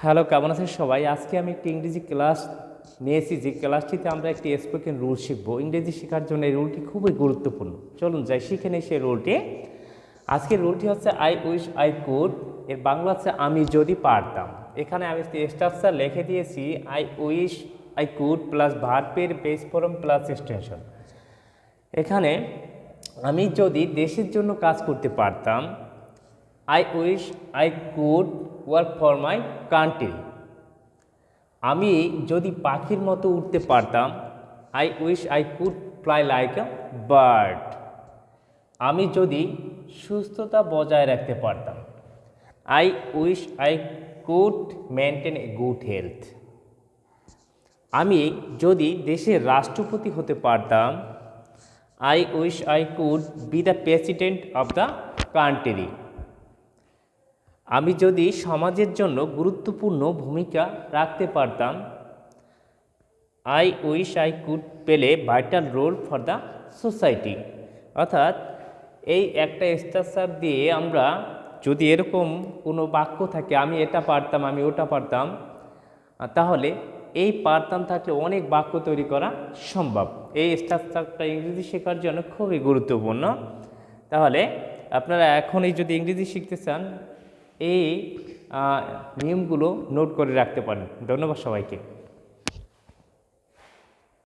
Hello, কেমন আছেন সবাই? আজকে আমি একটি ইংরেজি ক্লাস নিয়েছি, যে ক্লাসটিতে আমরা একটি স্পোকেন রুল শিখবো। ইংরেজি শেখার জন্য এই রুলটি খুবই গুরুত্বপূর্ণ। চলুন যাই শিখে নেই সেই রুলটি। আজকের রুলটি হচ্ছে আই উইশ আই কুড, এর বাংলা হচ্ছে আমি যদি পারতাম। এখানে আমি স্ট্রাকচার লিখে দিয়েছি I wish I could plus ভার্বের বেস ফর্ম প্লাস এক্সটেনশন। এখানে আমি যদি দেশের জন্য কাজ করতে পারতাম, I wish I could work for my country. আমি যদি পাখির মতো উঠতে পারতাম, I wish I could fly like a bird. আমি যদি সুস্থতা বজায় রাখতে পারতাম, I wish I could maintain a good health. আমি যদি দেশের রাষ্ট্রপতি হতে পারতাম, I wish I could be the president of the country. আমি যদি সমাজের জন্য গুরুত্বপূর্ণ ভূমিকা রাখতে পারতাম, I wish I could play vital role for the society. অর্থাৎ এই একটা স্ট্রাকচার দিয়ে আমরা যদি এরকম কোনো বাক্য থাকে, আমি এটা পারতাম, আমি ওটা পারতাম, তাহলে এই পারতাম থাকলে অনেক বাক্য তৈরি করা সম্ভব। এই স্ট্রাকচারটা ইংরেজি শেখার জন্য খুবই গুরুত্বপূর্ণ। তাহলে আপনারা এখনই যদি ইংরেজি শিখতে চান, এই নিয়মগুলো নোট করে রাখতে পারেন। ধন্যবাদ সবাইকে।